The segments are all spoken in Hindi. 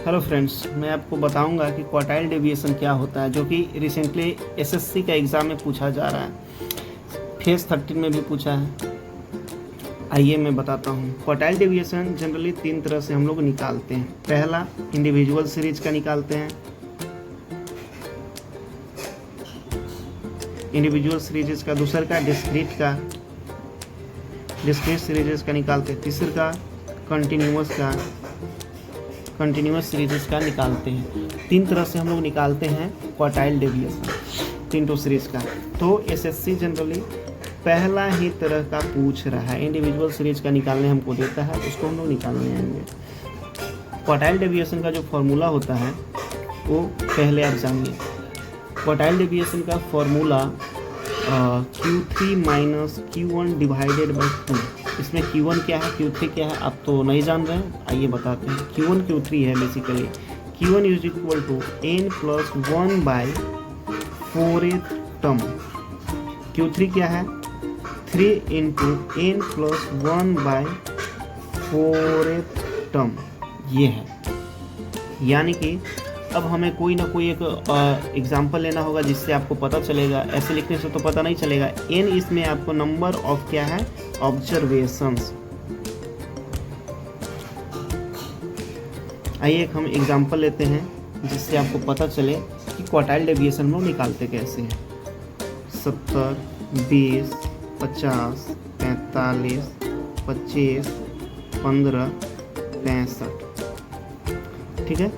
हेलो फ्रेंड्स, मैं आपको बताऊंगा कि क्वार्टाइल डेविएशन क्या होता है, जो कि रिसेंटली एसएससी का एग्ज़ाम में पूछा जा रहा है। फेज 13 में भी पूछा है। आइए मैं बताता हूँ। क्वार्टाइल डेविएशन जनरली 3 तरह से हम लोग निकालते हैं। पहला इंडिविजुअल सीरीज का निकालते हैं, इंडिविजुअल सीरीज का। दूसर का डिस्क्रीट सीरीज का निकालते हैं। तीसर का कंटिन्यूअस सीरीज का निकालते हैं। 3 तरह से हम लोग निकालते हैं क्वार्टाइल डेविएशन, 3 सीरीज का। तो एसएससी जनरली पहला ही तरह का पूछ रहा है, इंडिविजुअल सीरीज का निकालने हमको देता है, उसको हम लोग निकालने आएंगे। क्वार्टाइल डेविएशन का जो फॉर्मूला होता है वो पहले आप जानिए। क्वार्टाइल डेविएशन का formula Q3 minus Q1 divided by 2। इसमें Q1 क्या है, Q3 क्या है, आप तो नहीं जान रहे हैं। आइए बताते हैं। Q1 Q3 है basically. Q1 is equal to n plus 1 by 4th term. Q3 क्या है, 3 into n plus 1 by 4th term, ये है। यानी कि अब हमें कोई ना कोई एक एग्जाम्पल लेना होगा जिससे आपको पता चलेगा। ऐसे लिखने से तो पता नहीं चलेगा। n इसमें आपको नंबर ऑफ क्या है, ऑब्जर्वेशंस। आइए एक हम एग्जाम्पल लेते हैं जिससे आपको पता चले कि क्वार्टाइल डेविएशन में निकालते कैसे हैं। 70, 20, 50, 45, 25, 15, 65। ठीक है,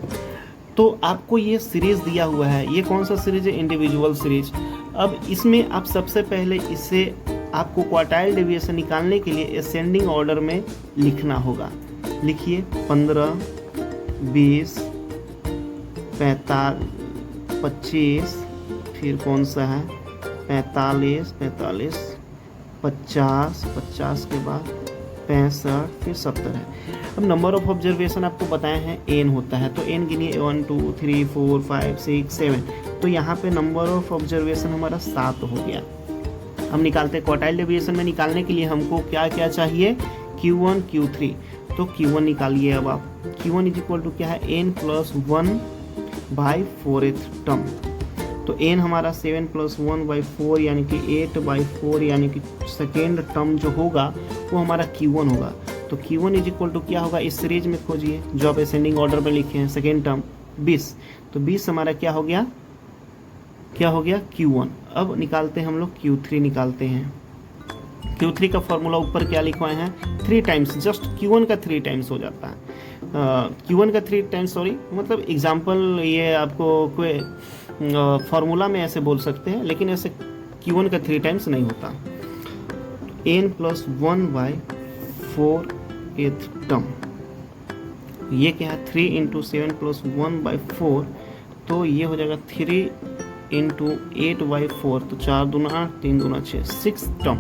तो आपको ये सीरीज दिया हुआ है। ये कौन सा सीरीज है, इंडिविजुअल सीरीज। अब इसमें आप सबसे पहले इसे आपको क्वार्टाइल डेविएशन निकालने के लिए असेंडिंग ऑर्डर में लिखना होगा। लिखिए 15, 20, 45, 25, फिर कौन सा है 45, 50 के बाद 65, फिर 70 है। अब नंबर ऑफ ऑब्जर्वेशन आपको बताए हैं n होता है, तो n गिनिए 1 2 3 4 5 6 7। तो यहाँ पे नंबर ऑफ ऑब्जर्वेशन हमारा 7 हो गया। हम निकालते हैं क्वार्टाइल डेविएशन में। निकालने के लिए हमको क्या क्या चाहिए, Q1 Q3। तो Q1 निकालिए। अब आप Q1 इज इक्वल टू क्या है, n plus 1 by 4th term. तो n हमारा 7 प्लस 1 बाई 4 यानी कि 8 बाई 4, यानी कि सेकेंड टर्म जो होगा वो हमारा Q1 होगा। तो Q1 इज इक्वल टू क्या होगा, इस सीरीज में खोजिए जो आप असेंडिंग ऑर्डर में लिखे हैं। सेकेंड टर्म 20, तो 20 हमारा क्या हो गया Q1। अब निकालते हैं हम लोग Q3 निकालते हैं। Q3 का फॉर्मूला ऊपर क्या लिखवाए हैं, 3 टाइम्स, जस्ट Q1 का 3 टाइम्स हो जाता है। Q1 का 3 टाइम्स, सॉरी, मतलब एग्जाम्पल ये आपको कोई फार्मूला में ऐसे बोल सकते हैं, लेकिन ऐसे Q1 का 3 टाइम्स नहीं होता। n plus 1 by 4th term, ये क्या है 3 इंटू 7 प्लस 1 बाई 4, तो ये हो जाएगा 3 इंटू 8 बाई 4, तो 4 दूना 8, 3 दूना 6, 6 टर्म।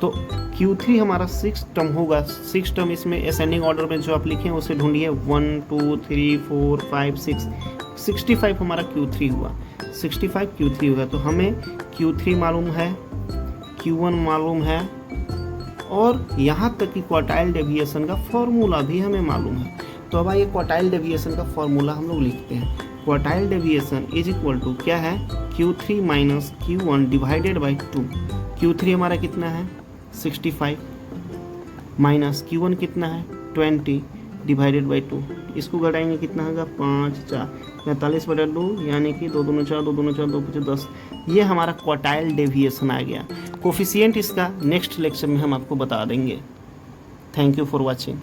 तो Q3 हमारा 6 टर्म होगा। 6 टर्म इसमें असेंडिंग ऑर्डर में जो आप लिखे हैं उसे ढूंढिए। 1 2 3 4 5 6, 65 हमारा Q3 हुआ। 65 Q3 होगा। तो हमें Q3 मालूम है, Q1 मालूम है, और यहाँ तक कि क्वार्टाइल डेविएशन का फॉर्मूला भी हमें मालूम है। तो अब आइए क्वार्टाइल डेविएशन का फॉर्मूला हम लोग लिखते हैं। Quartile deviation is equal to क्या है, Q3 minus Q1 divided by 2। Q3 हमारा कितना है 65, माइनस Q1 कितना है 20 डिवाइडेड बाई 2। इसको घटाएंगे कितना होगा 5 4 45 बटा 2, यानी कि 2 दूना 4, 2 दूना 4, 2 5 10। ये हमारा क्वार्टाइल डेविएशन आ गया। कोफिशिएंट इसका नेक्स्ट लेक्चर में हम आपको बता देंगे। Thank you for watching.